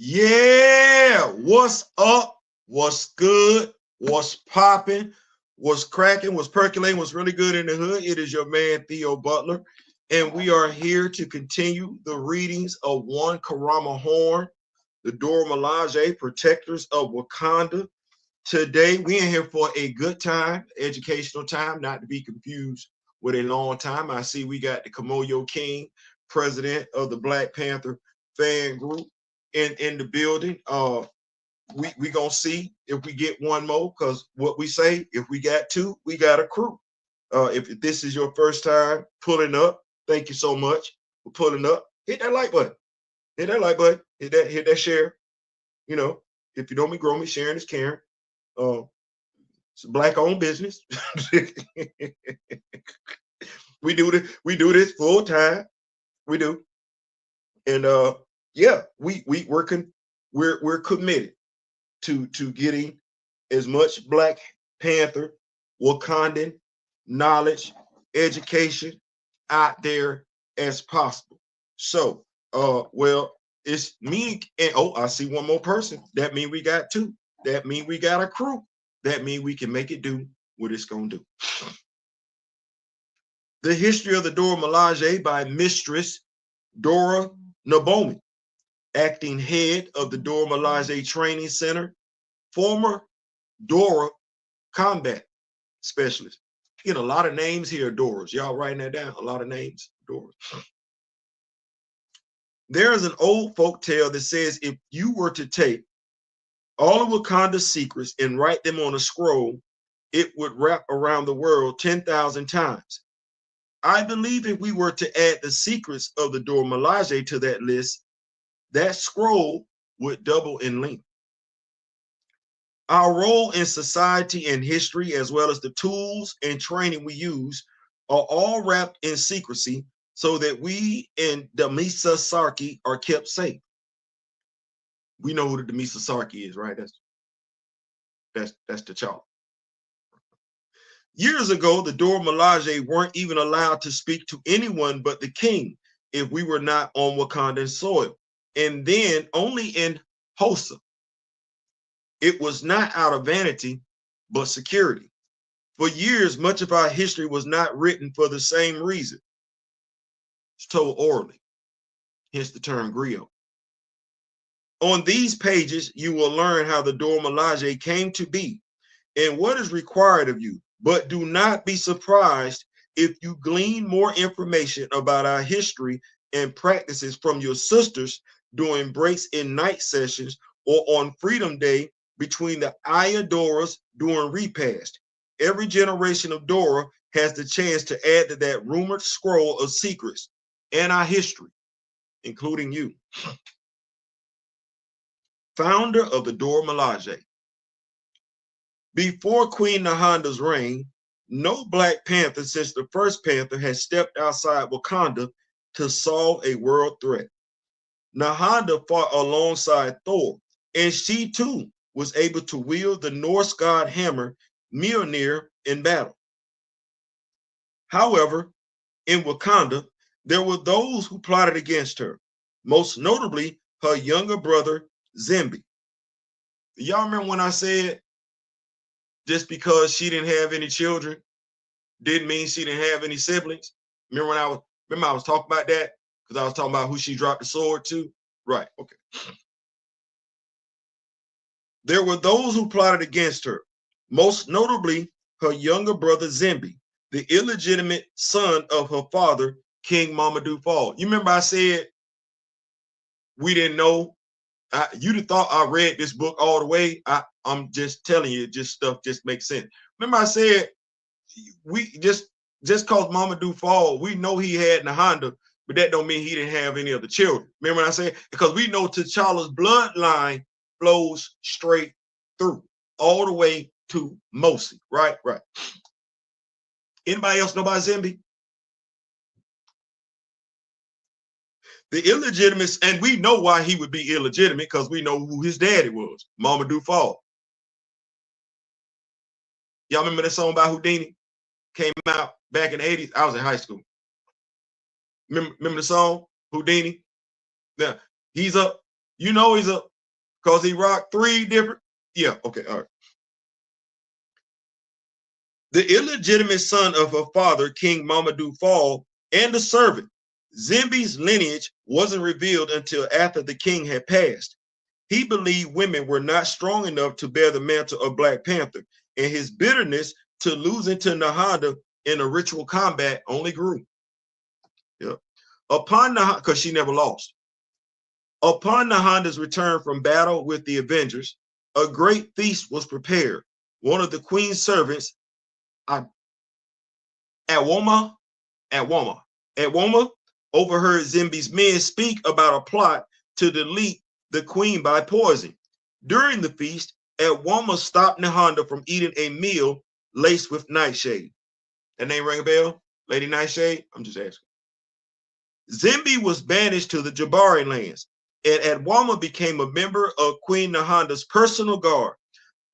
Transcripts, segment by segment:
Yeah, what's up? What's good? What's popping? What's cracking? What's percolating? What's really good in the hood? It is your man Theo Butler, and we are here to continue the readings of one Karama Horne, the Dora Milaje, Protectors of Wakanda. Today, we in here for a good time, educational time, not to be confused with a long time. I see we got the Kamoyo King, president of the Black Panther fan group, in the building. We gonna see if we get one more, because what we say, if we got two, we got a crew. If this is your first time pulling up, thank you so much for pulling up. Hit that like button. Hit that like button. Hit that share. You know, if you know me, grow me, sharing is caring. It's a black-owned business. We do this full time. We do. And yeah, we're committed to getting as much Black Panther, Wakandan knowledge, education out there as possible. So well, it's me and I see one more person. That means we got two. That means we got a crew. That means we can make it do what it's gonna do. The History of the Dora Milaje by Mistress Dora Milaje, acting head of the Dora Milaje Training Center, former Dora combat specialist. Get a lot of names here, Doras. Y'all writing that down? A lot of names, Doras. There is an old folk tale that says if you were to take all of Wakanda's secrets and write them on a scroll, it would wrap around the world 10,000 times. I believe if we were to add the secrets of the Dora Milaje to that list, that scroll would double in length. Our role in society and history, as well as the tools and training we use, are all wrapped in secrecy so that we and the Misa Sarki are kept safe. We know who the Misa Sarki is, right? That's the T'Challa. Years ago, the Dora Milaje weren't even allowed to speak to anyone but the king if we were not on Wakandan soil, and then only in Hosa. It was not out of vanity, but security. For years, much of our history was not written for the same reason. It's told orally, hence the term griot. On these pages, you will learn how the Dora Milaje came to be and what is required of you. But do not be surprised if you glean more information about our history and practices from your sisters during breaks in night sessions or on Freedom Day between the Doras during repast. Every generation of Dora has the chance to add to that rumored scroll of secrets and our history, including you. Founder of the Dora Milaje. Before Queen Nahanda's reign, no Black Panther since the first Panther has stepped outside Wakanda to solve a world threat. Nahanda fought alongside Thor, and she too was able to wield the Norse god hammer Mjolnir in battle. However, in Wakanda, there were those who plotted against her, most notably her younger brother, Zembi. Y'all remember when I said just because she didn't have any children didn't mean she didn't have any siblings? Remember I was talking about that? Because I was talking about who she dropped the sword to? Right, okay. There were those who plotted against her, most notably her younger brother Zembi, the illegitimate son of her father, King Mamadou Fall. You remember I said we didn't know? You'd have thought I read this book all the way. I'm just telling you, stuff just makes sense. Remember I said we just cause Mamadou Fall, we know he had Nahanda, but that don't mean he didn't have any other children. Remember what I said? Because we know T'Challa's bloodline flows straight through, all the way to Mosi, right? Right. Anybody else know about Zembi? The illegitimate, and we know why he would be illegitimate, because we know who his daddy was, Mamadou Fall. Y'all remember that song by Houdini? Came out back in the 80s. I was in high school. Remember the song, Houdini? Now, he's up. You know he's up. Because he rocked 3 different. Yeah, okay, all right. The illegitimate son of her father, King Mamadou Fall, and the servant, Zimbi's lineage wasn't revealed until after the king had passed. He believed women were not strong enough to bear the mantle of Black Panther, and his bitterness to losing to Nahanda in a ritual combat only grew. Yep. Upon Nahanda, because she never lost. Upon Nahanda's return from battle with the Avengers, a great feast was prepared. One of the queen's servants, Awoma, overheard Zimbi's men speak about a plot to delete the queen by poison. During the feast, Awoma stopped Nahanda from eating a meal laced with nightshade. That name ring a bell? Lady Nightshade? I'm just asking. Zimbi was banished to the Jabari lands, and Adwama became a member of Queen Nahanda's personal guard,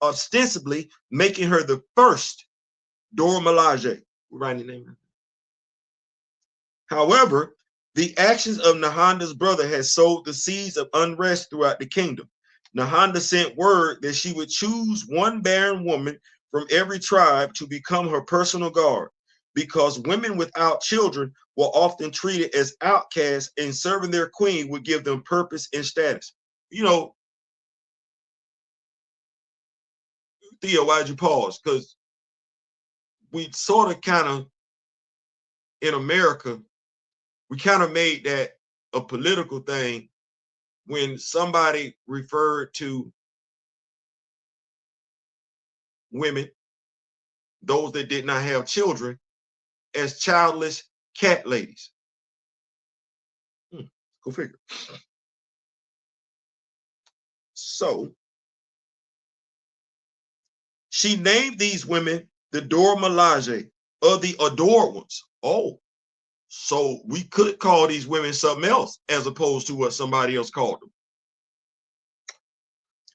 ostensibly making her the first Dora Milaje. We're writing the name. However, the actions of Nahanda's brother had sowed the seeds of unrest throughout the kingdom. Nahanda sent word that she would choose one barren woman from every tribe to become her personal guard, because women without children were often treated as outcasts, and serving their queen would give them purpose and status. You know, Theo, why'd you pause? Because we sort of kind of, in America, we kind of made that a political thing when somebody referred to women, those that did not have children, as childless cat ladies. Go figure. So she named these women the Dora Milaje, or the adored ones. Oh, so we could call these women something else as opposed to what somebody else called them.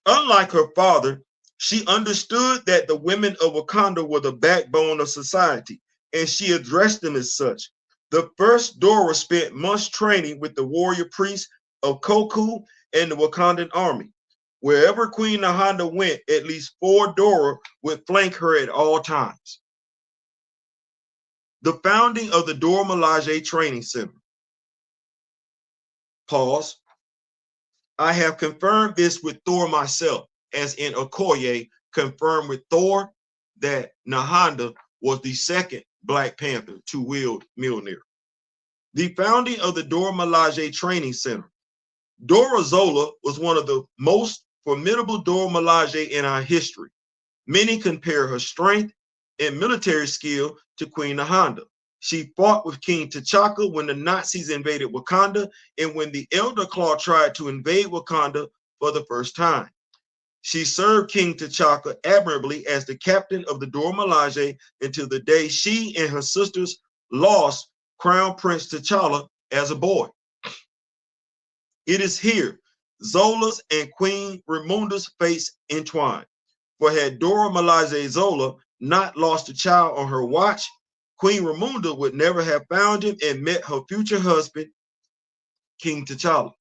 Unlike her father, she understood that the women of Wakanda were the backbone of society, and she addressed them as such. The first Dora spent months training with the warrior priests of Koku and the Wakandan army. Wherever Queen Nahanda went, at least 4 Dora would flank her at all times. The founding of the Dora Milaje Training Center. Pause. I have confirmed this with Thor myself, as in Okoye confirmed with Thor that Nahanda was the second Black Panther to wield Mjolnir. The founding of the Dora Milaje Training Center. Dora Zola was one of the most formidable Dora Milaje in our history. Many compare her strength and military skill to Queen Nahanda. She fought with King T'Chaka when the Nazis invaded Wakanda, and when the Elder Claw tried to invade Wakanda for the first time. She served King T'Chaka admirably as the captain of the Dora Milaje until the day she and her sisters lost Crown Prince T'Challa as a boy. It is here Zola's and Queen Ramunda's fates entwined. For had Dora Milaje Zola not lost a child on her watch, Queen Ramunda would never have found him and met her future husband, King T'Challa.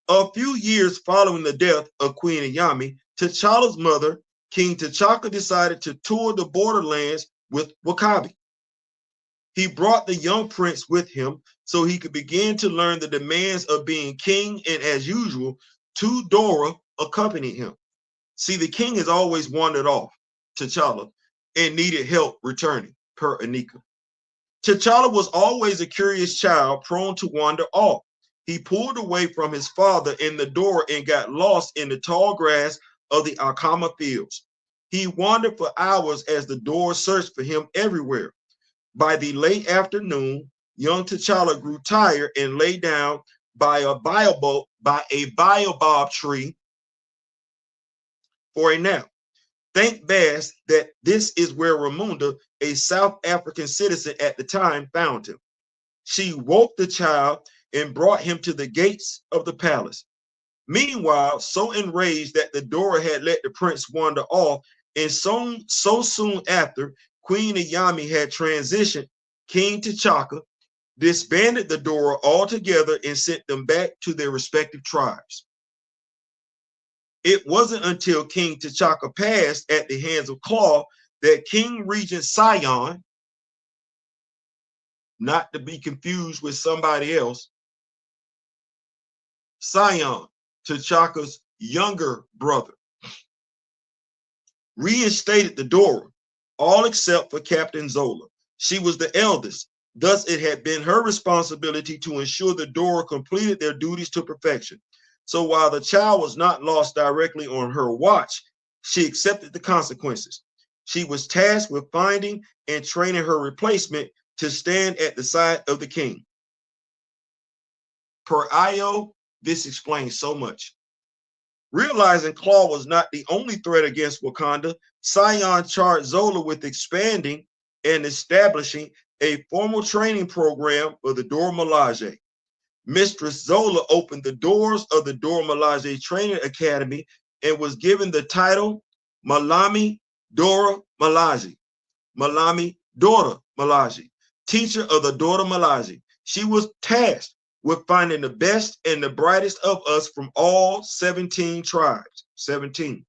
A few years following the death of Queen Ayami, T'Challa's mother, King T'Chaka, decided to tour the borderlands with Wakabi. He brought the young prince with him so he could begin to learn the demands of being king, and as usual, 2 Dora accompanied him. See, the king has always wandered off, T'Challa, and needed help returning, per Anika. T'Challa was always a curious child, prone to wander off. He pulled away from his father in the Dora and got lost in the tall grass of the Akama fields. He wandered for hours as the Dora searched for him everywhere. By the late afternoon, young T'Challa grew tired and lay down by a baobab tree for a nap. Thank Bast that this is where Ramunda, a South African citizen at the time, found him. She woke the child and brought him to the gates of the palace. Meanwhile, so enraged that the Dora had let the prince wander off, and so soon after, Queen Ayami had transitioned, King T'Chaka disbanded the Dora altogether and sent them back to their respective tribes. It wasn't until King T'Chaka passed at the hands of Claw that King Regent Sion, not to be confused with somebody else, Sion, T'Chaka's younger brother, reinstated the Dora, all except for Captain Zola. She was the eldest. Thus, it had been her responsibility to ensure the Dora completed their duties to perfection. So while the child was not lost directly on her watch, she accepted the consequences. She was tasked with finding and training her replacement to stand at the side of the king. Per Io, this explains so much. Realizing Claw was not the only threat against Wakanda, Sion charged Zola with expanding and establishing a formal training program for the Dora Milaje. Mistress Zola opened the doors of the Dora Milaje Training Academy and was given the title Malami Dora Milaje. Malami Dora Milaje, teacher of the Dora Milaje. She was tasked with finding the best and the brightest of us from all 17 tribes. 17.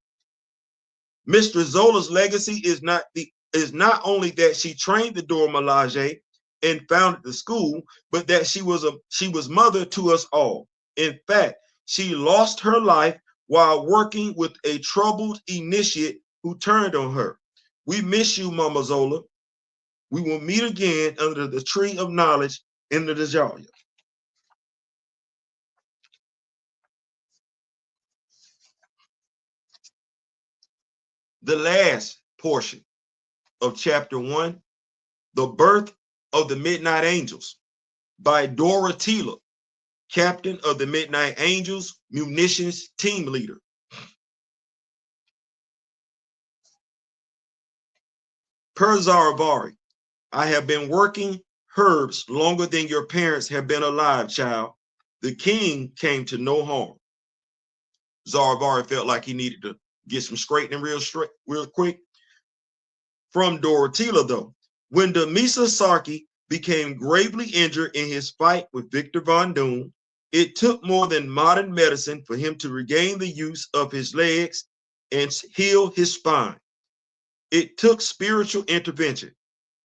Mr. Zola's legacy is not only that she trained the Dora Milaje and founded the school, but that she was mother to us all. In fact, she lost her life while working with a troubled initiate who turned on her. We miss you, Mama Zola. We will meet again under the tree of knowledge in the Dajaya. The last portion of chapter 1, The Birth of the Midnight Angels by Dora Tila, captain of the Midnight Angels munitions team leader. Per Zaravari, I have been working herbs longer than your parents have been alive, child. The king came to no harm. Zaravari felt like he needed to get some straightening real quick. From Dorotila, though, when the Misa Sarki became gravely injured in his fight with Victor Von Doom, it took more than modern medicine for him to regain the use of his legs and heal his spine. It took spiritual intervention,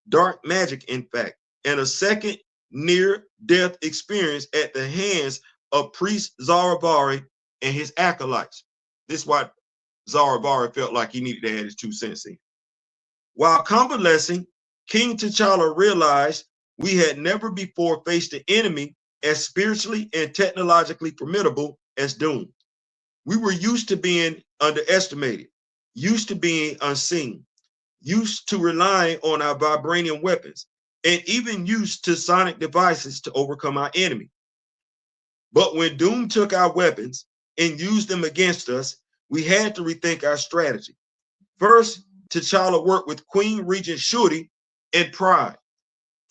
dark magic, in fact, and a second near-death experience at the hands of priest Zaravari and his acolytes. This is why Zaravari felt like he needed to add his 2 cents in. While convalescing, King T'Challa realized we had never before faced an enemy as spiritually and technologically formidable as Doom. We were used to being underestimated, used to being unseen, used to relying on our vibranium weapons, and even used to sonic devices to overcome our enemy. But when Doom took our weapons and used them against us, we had to rethink our strategy. First, T'Challa worked with Queen Regent Shuri and Pride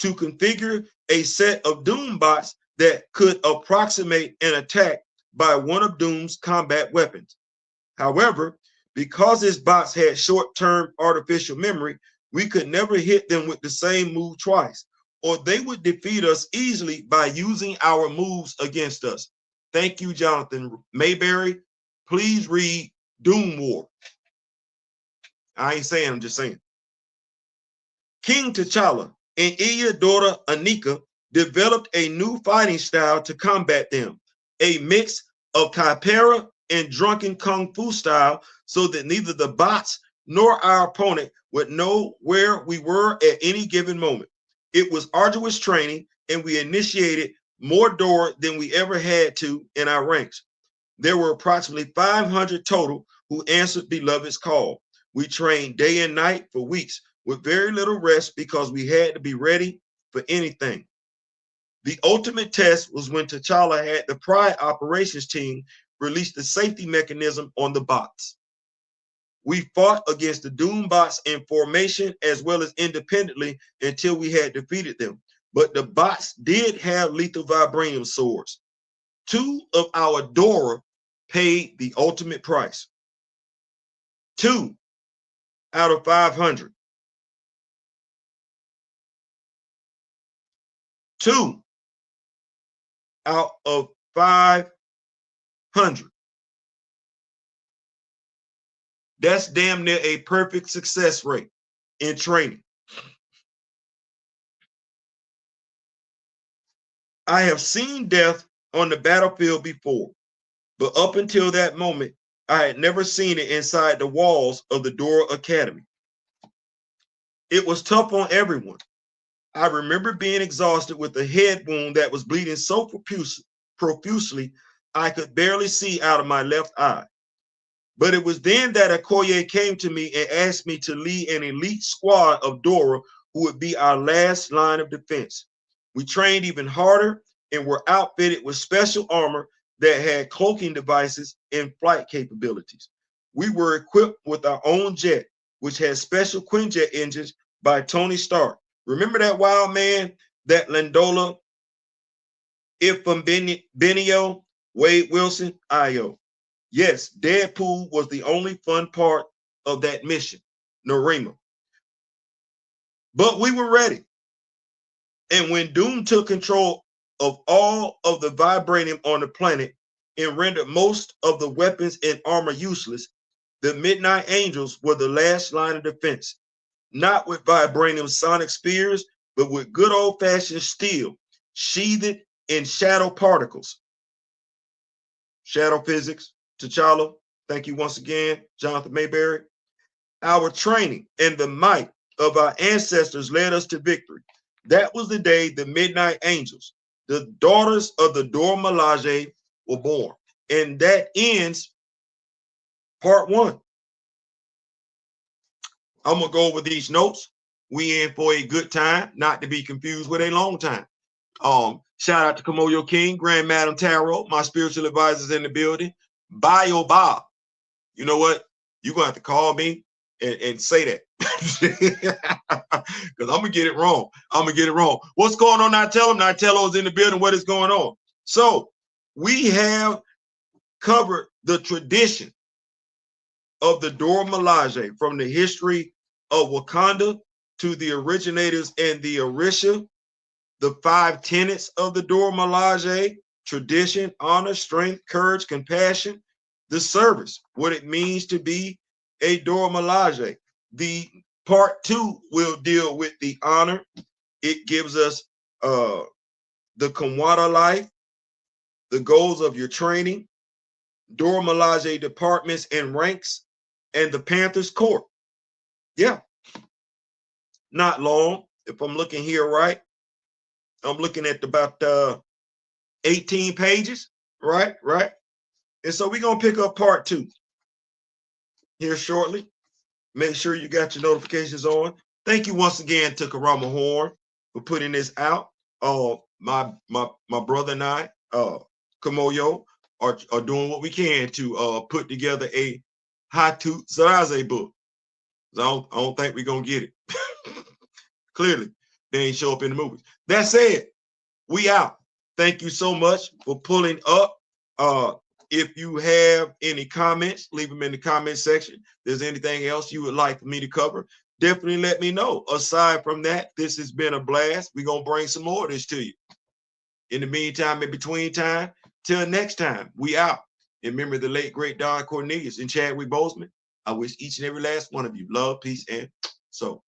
to configure a set of Doom bots that could approximate an attack by one of Doom's combat weapons. However, because his bots had short-term artificial memory, we could never hit them with the same move twice, or they would defeat us easily by using our moves against us. Thank you, Jonathan Mayberry. Please read Doom War. I ain't saying, I'm just saying. King T'Challa and Dora Anika developed a new fighting style to combat them, a mix of Kaipera and drunken Kung Fu style, so that neither the bots nor our opponent would know where we were at any given moment. It was arduous training, and we initiated more Dora than we ever had to in our ranks. There were approximately 500 total who answered Beloved's call. We trained day and night for weeks with very little rest because we had to be ready for anything. The ultimate test was when T'Challa had the Pride operations team release the safety mechanism on the bots. We fought against the Doom bots in formation as well as independently until we had defeated them. But the bots did have lethal vibranium swords. 2 of our Dora paid the ultimate price. 2 out of 500. 2 out of 500. That's damn near a perfect success rate in training. I have seen death on the battlefield before, but up until that moment, I had never seen it inside the walls of the Dora Academy. It was tough on everyone. I remember being exhausted with a head wound that was bleeding so profusely I could barely see out of my left eye. But it was then that Okoye came to me and asked me to lead an elite squad of Dora who would be our last line of defense. We trained even harder and were outfitted with special armor that had cloaking devices and flight capabilities. We were equipped with our own jet, which had special Quinjet engines by Tony Stark. Remember that wild man, that Landola Ifembenio, Wade Wilson, Io. Yes, Deadpool was the only fun part of that mission, Narima. But we were ready. And when Doom took control of all of the vibranium on the planet and rendered most of the weapons and armor useless, the Midnight Angels were the last line of defense, not with vibranium sonic spears, but with good old-fashioned steel, sheathed in shadow particles. Shadow physics, T'Challa, thank you once again, Jonathan Mayberry. Our training and the might of our ancestors led us to victory. That was the day the Midnight Angels, the daughters of the Dora Milaje, were born. And that ends part 1. I'm going to go over these notes. We in for a good time, not to be confused with a long time. Shout out to Kamoyo King, Grand Madam Tarot, my spiritual advisors in the building. Bio Bob. You know what? You're going to have to call me and say that. Because I'm going to get it wrong. I'm going to get it wrong. What's going on? Natello's in the building. What is going on? So we have covered the tradition of the Dora Milaje, from the history of Wakanda to the originators and the Orisha, the 5 tenets of the Dora Milaje: tradition, honor, strength, courage, compassion, the service, what it means to be a Dora Milaje. The part 2 will deal with the honor. It gives us the Kamwada life, the goals of your training, Dora Milaje departments and ranks, and the Panthers Court. Yeah, not long. If I'm looking here right, I'm looking at about 18 pages, right? And so we're going to pick up part 2 here shortly. Make sure you got your notifications on. Thank you once again to Karama Horne for putting this out. My brother and I, Kamoyo, are doing what we can to put together a Hatu Zaraze book. I don't think we're going to get it. Clearly, they ain't show up in the movies. That said, we out. Thank you so much for pulling up. If you have any comments, leave them in the comment section. If there's anything else you would like for me to cover, definitely let me know. Aside from that, this has been a blast. We're going to bring some more of this to you. In the meantime, in between time, till next time, we out. And remember the late, great Don Cornelius and Chadwick Boseman. I wish each and every last one of you love, peace, and so.